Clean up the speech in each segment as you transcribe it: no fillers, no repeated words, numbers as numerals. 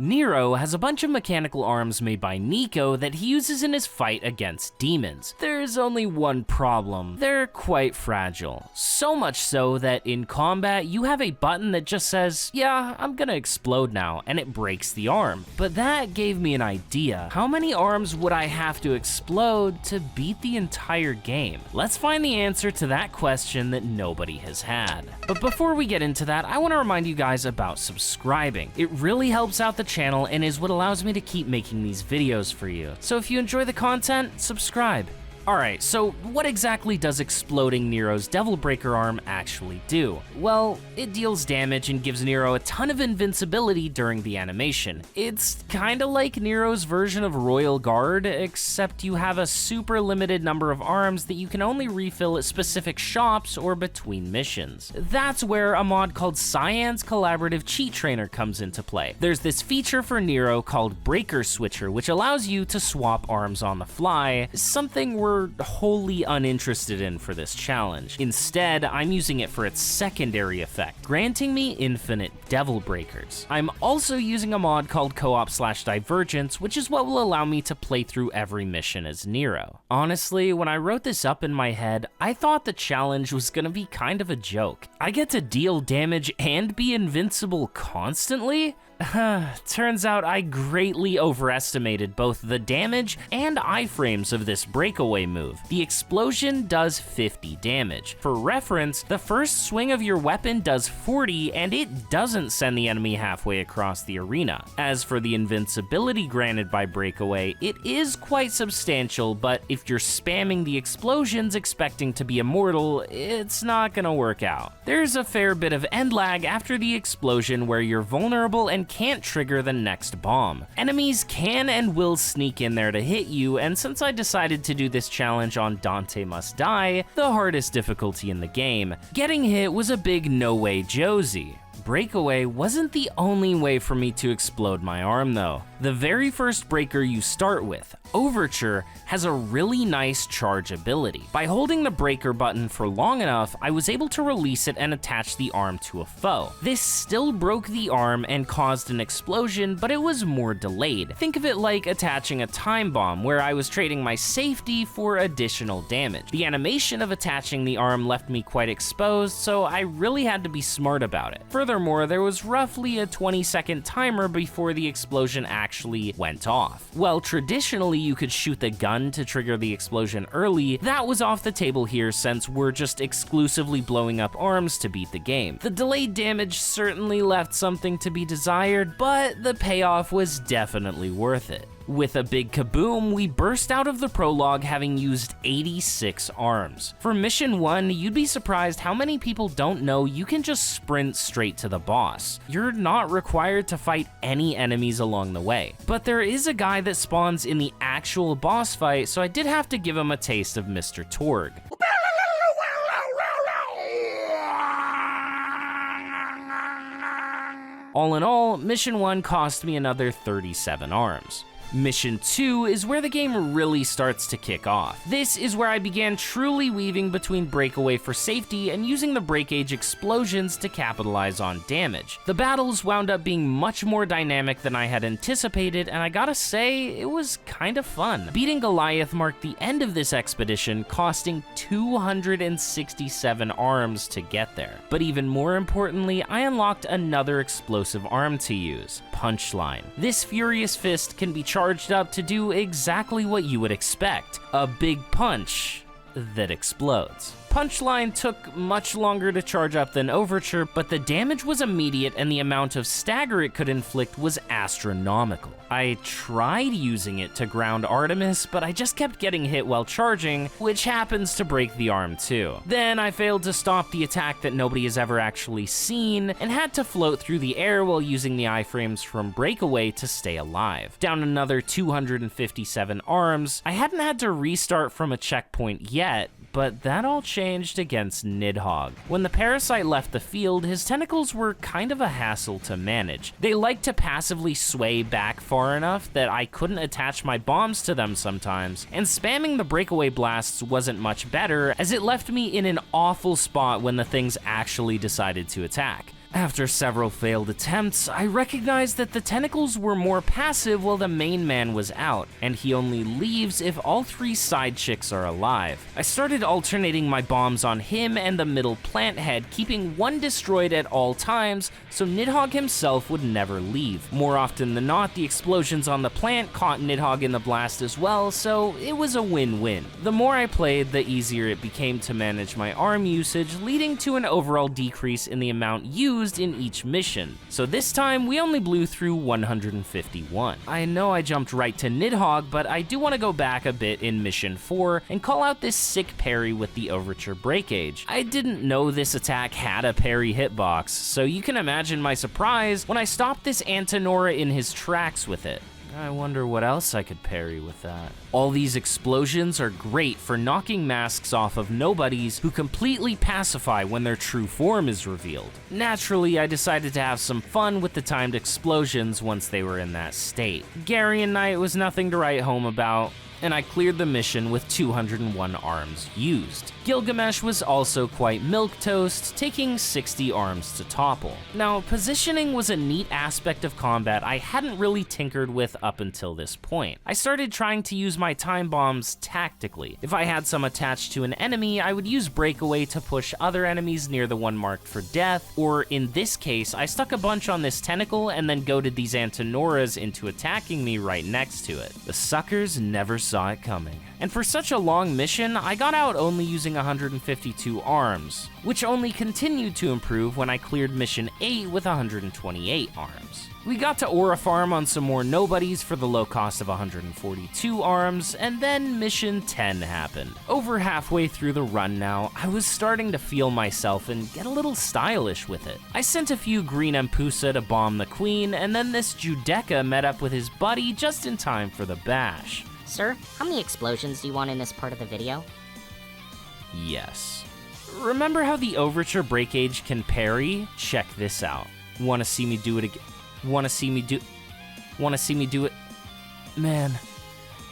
Nero has a bunch of mechanical arms made by Nico that he uses in his fight against demons. There's only one problem: they're quite fragile. So much so that in combat, you have a button that just says, yeah, I'm gonna explode now, and it breaks the arm. But that gave me an idea. How many arms would I have to explode to beat the entire game? Let's find the answer to that question that nobody has had. But before we get into that, I want to remind you guys about subscribing. It really helps out the channel and is what allows me to keep making these videos for you. So if you enjoy the content, subscribe. Alright, so what exactly does exploding Nero's Devil Breaker arm actually do? Well, it deals damage and gives Nero a ton of invincibility during the animation. It's kinda like Nero's version of Royal Guard, except you have a super limited number of arms that you can only refill at specific shops or between missions. That's where a mod called Cyan's Collaborative Cheat Trainer comes into play. There's this feature for Nero called Breaker Switcher, which allows you to swap arms on the fly, something we're wholly uninterested in for this challenge. Instead, I'm using it for its secondary effect, granting me infinite Devil Breakers. I'm also using a mod called Co-op/Divergence, which is what will allow me to play through every mission as Nero. Honestly, when I wrote this up in my head, I thought the challenge was gonna be kind of a joke. I get to deal damage and be invincible constantly? Turns out I greatly overestimated both the damage and iframes of this breakaway move. The explosion does 50 damage. For reference, the first swing of your weapon does 40 and it doesn't send the enemy halfway across the arena. As for the invincibility granted by breakaway, it is quite substantial, but if you're spamming the explosions expecting to be immortal, it's not gonna work out. There's a fair bit of end lag after the explosion where you're vulnerable and can't trigger the next bomb. Enemies can and will sneak in there to hit you, and since I decided to do this challenge on Dante Must Die, the hardest difficulty in the game, getting hit was a big no way Josie. Breakaway wasn't the only way for me to explode my arm though. The very first breaker you start with, Overture, has a really nice charge ability. By holding the breaker button for long enough, I was able to release it and attach the arm to a foe. This still broke the arm and caused an explosion, but it was more delayed. Think of it like attaching a time bomb, where I was trading my safety for additional damage. The animation of attaching the arm left me quite exposed, so I really had to be smart about it. Furthermore, there was roughly a 20-second timer before the explosion actually went off. Well, traditionally you could shoot the gun to trigger the explosion early. That was off the table here since we're just exclusively blowing up arms to beat the game. The delayed damage certainly left something to be desired, but the payoff was definitely worth it. With a big kaboom, we burst out of the prologue having used 86 arms. For mission 1, you'd be surprised how many people don't know you can just sprint straight to the boss. You're not required to fight any enemies along the way. But there is a guy that spawns in the actual boss fight, so I did have to give him a taste of Mr. Torg. All in all, mission 1 cost me another 37 arms. Mission 2 is where the game really starts to kick off. This is where I began truly weaving between breakaway for safety and using the break age explosions to capitalize on damage. The battles wound up being much more dynamic than I had anticipated, and I gotta say, it was kind of fun. Beating Goliath marked the end of this expedition, costing 267 arms to get there. But even more importantly, I unlocked another explosive arm to use, Punchline. This furious fist can be charged up to do exactly what you would expect, a big punch that explodes. Punchline took much longer to charge up than Overture, but the damage was immediate and the amount of stagger it could inflict was astronomical. I tried using it to ground Artemis, but I just kept getting hit while charging, which happens to break the arm too. Then I failed to stop the attack that nobody has ever actually seen, and had to float through the air while using the iframes from Breakaway to stay alive. Down another 257 arms. I hadn't had to restart from a checkpoint yet, but that all changed against Nidhogg. When the parasite left the field, his tentacles were kind of a hassle to manage. They liked to passively sway back far enough that I couldn't attach my bombs to them sometimes, and spamming the breakaway blasts wasn't much better, as it left me in an awful spot when the things actually decided to attack. After several failed attempts, I recognized that the tentacles were more passive while the main man was out, and he only leaves if all 3 side chicks are alive. I started alternating my bombs on him and the middle plant head, keeping one destroyed at all times so Nidhogg himself would never leave. More often than not, the explosions on the plant caught Nidhogg in the blast as well, so it was a win-win. The more I played, the easier it became to manage my arm usage, leading to an overall decrease in the amount used in each mission. So this time, we only blew through 151. I know I jumped right to Nidhogg, but I do want to go back a bit in mission 4 and call out this sick parry with the Overture Breakage. I didn't know this attack had a parry hitbox, so you can imagine my surprise when I stopped this Antinora in his tracks with it. I wonder what else I could parry with that. All these explosions are great for knocking masks off of nobodies who completely pacify when their true form is revealed. Naturally, I decided to have some fun with the timed explosions once they were in that state. Garian Knight was nothing to write home about, and I cleared the mission with 201 arms used. Gilgamesh was also quite milquetoast, taking 60 arms to topple. Now, positioning was a neat aspect of combat I hadn't really tinkered with up until this point. I started trying to use my time bombs tactically. If I had some attached to an enemy, I would use breakaway to push other enemies near the one marked for death, or in this case, I stuck a bunch on this tentacle and then goaded these Antinoras into attacking me right next to it. The suckers never saw it coming. And for such a long mission, I got out only using 152 arms, which only continued to improve when I cleared mission 8 with 128 arms. We got to Aura Farm on some more nobodies for the low cost of 142 arms, and then mission 10 happened. Over halfway through the run now, I was starting to feel myself and get a little stylish with it. I sent a few green Empusa to bomb the queen, and then this Judecca met up with his buddy just in time for the bash. Sir, how many explosions do you want in this part of the video? Yes. Remember how the Overture Breakage can parry? Check this out. Wanna see me do it again? Wanna see me do it? Man,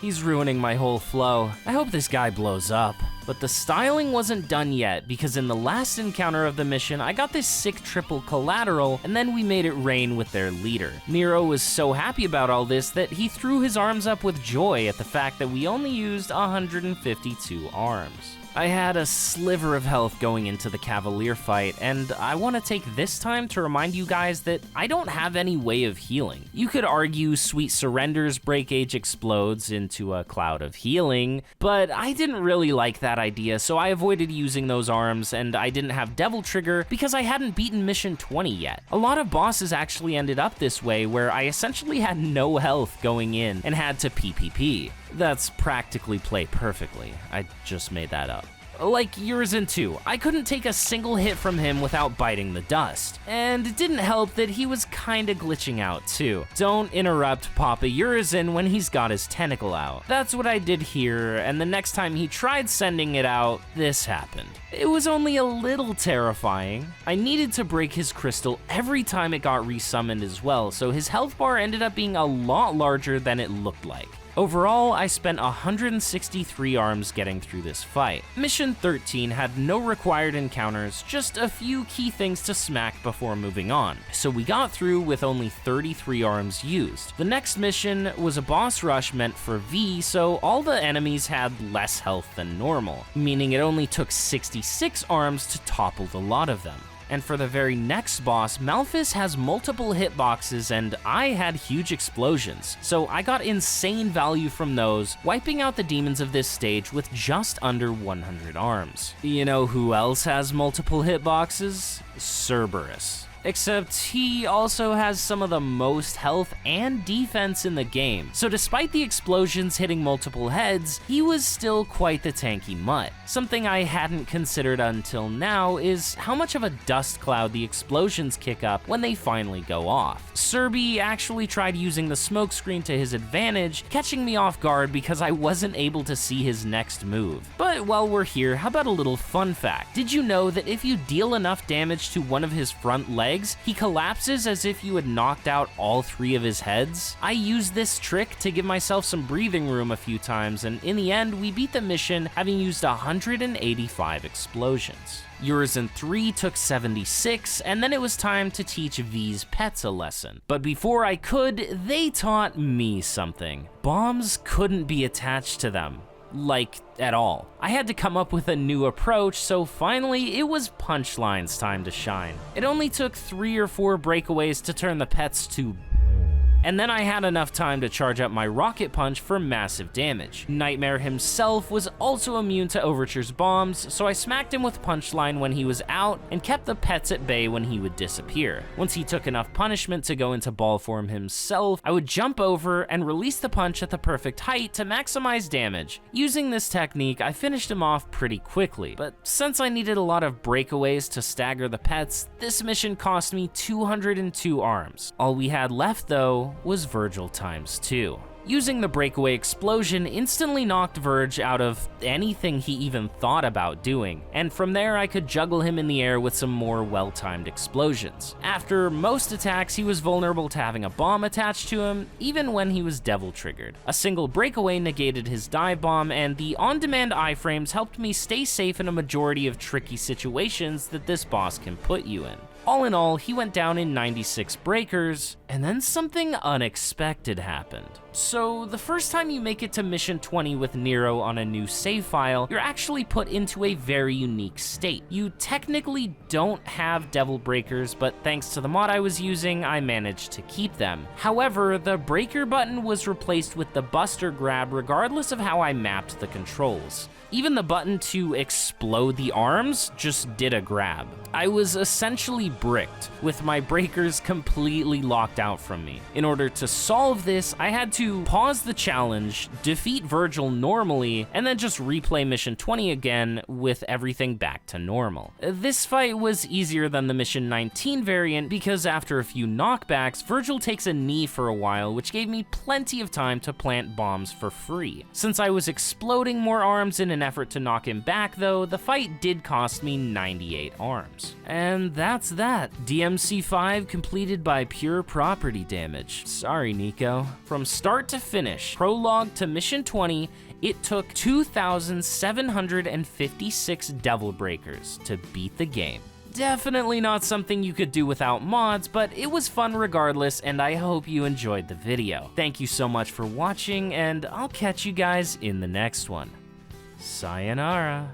he's ruining my whole flow. I hope this guy blows up. But the styling wasn't done yet, because in the last encounter of the mission, I got this sick triple collateral, and then we made it rain with their leader. Nero was so happy about all this that he threw his arms up with joy at the fact that we only used 152 arms. I had a sliver of health going into the Cavalier fight, and I want to take this time to remind you guys that I don't have any way of healing. You could argue Sweet Surrender's Breakage explodes into a cloud of healing, but I didn't really like that idea, so I avoided using those arms, and I didn't have Devil Trigger because I hadn't beaten Mission 20 yet. A lot of bosses actually ended up this way, where I essentially had no health going in and had to PPP. That's practically play perfectly. I just made that up. Like Urizen 2, I couldn't take a single hit from him without biting the dust. And it didn't help that he was kinda glitching out too. Don't interrupt Papa Urizen when he's got his tentacle out. That's what I did here, and the next time he tried sending it out, this happened. It was only a little terrifying. I needed to break his crystal every time it got resummoned as well, so his health bar ended up being a lot larger than it looked like. Overall, I spent 163 arms getting through this fight. Mission 13 had no required encounters, just a few key things to smack before moving on, so we got through with only 33 arms used. The next mission was a boss rush meant for V, so all the enemies had less health than normal, meaning it only took 66 arms to topple the lot of them. And for the very next boss, Malphus has multiple hitboxes and I had huge explosions, so I got insane value from those, wiping out the demons of this stage with just under 100 arms. You know who else has multiple hitboxes? Cerberus. Except he also has some of the most health and defense in the game, so despite the explosions hitting multiple heads, he was still quite the tanky mutt. Something I hadn't considered until now is how much of a dust cloud the explosions kick up when they finally go off. Serby actually tried using the smokescreen to his advantage, catching me off guard because I wasn't able to see his next move. But while we're here, how about a little fun fact? Did you know that if you deal enough damage to one of his front legs, legs, he collapses as if you had knocked out all 3 of his heads. I used this trick to give myself some breathing room a few times, and in the end, we beat the mission having used 185 explosions. Urizen 3 took 76, and then it was time to teach V's pets a lesson. But before I could, they taught me something. Bombs couldn't be attached to them. Like, at all. I had to come up with a new approach, so finally, it was Punchline's time to shine. It only took 3 or 4 breakaways to turn the pets to... And then I had enough time to charge up my rocket punch for massive damage. Nightmare himself was also immune to Overture's bombs, so I smacked him with Punchline when he was out and kept the pets at bay when he would disappear. Once he took enough punishment to go into ball form himself, I would jump over and release the punch at the perfect height to maximize damage. Using this technique, I finished him off pretty quickly, but since I needed a lot of breakaways to stagger the pets, this mission cost me 202 arms. All we had left though was Virgil times 2. Using the breakaway explosion instantly knocked Verge out of anything he even thought about doing, and from there I could juggle him in the air with some more well-timed explosions. After most attacks, he was vulnerable to having a bomb attached to him, even when he was devil triggered. A single breakaway negated his dive bomb, and the on-demand iframes helped me stay safe in a majority of tricky situations that this boss can put you in. All in all, he went down in 96 breakers, and then something unexpected happened. So, the first time you make it to Mission 20 with Nero on a new save file, you're actually put into a very unique state. You technically don't have Devil Breakers, but thanks to the mod I was using, I managed to keep them. However, the breaker button was replaced with the Buster grab regardless of how I mapped the controls. Even the button to explode the arms just did a grab. I was essentially bricked, with my breakers completely locked out from me. In order to solve this, I had to pause the challenge, defeat Virgil normally, and then just replay Mission 20 again with everything back to normal. This fight was easier than the Mission 19 variant because after a few knockbacks, Virgil takes a knee for a while, which gave me plenty of time to plant bombs for free. Since I was exploding more arms in an effort to knock him back though, the fight did cost me 98 arms. And that's that. DMC5 completed by pure property damage. Sorry, Nico. From start to finish, prologue to Mission 20, it took 2,756 Devil Breakers to beat the game. Definitely not something you could do without mods, but it was fun regardless, and I hope you enjoyed the video. Thank you so much for watching, and I'll catch you guys in the next one. Sayonara.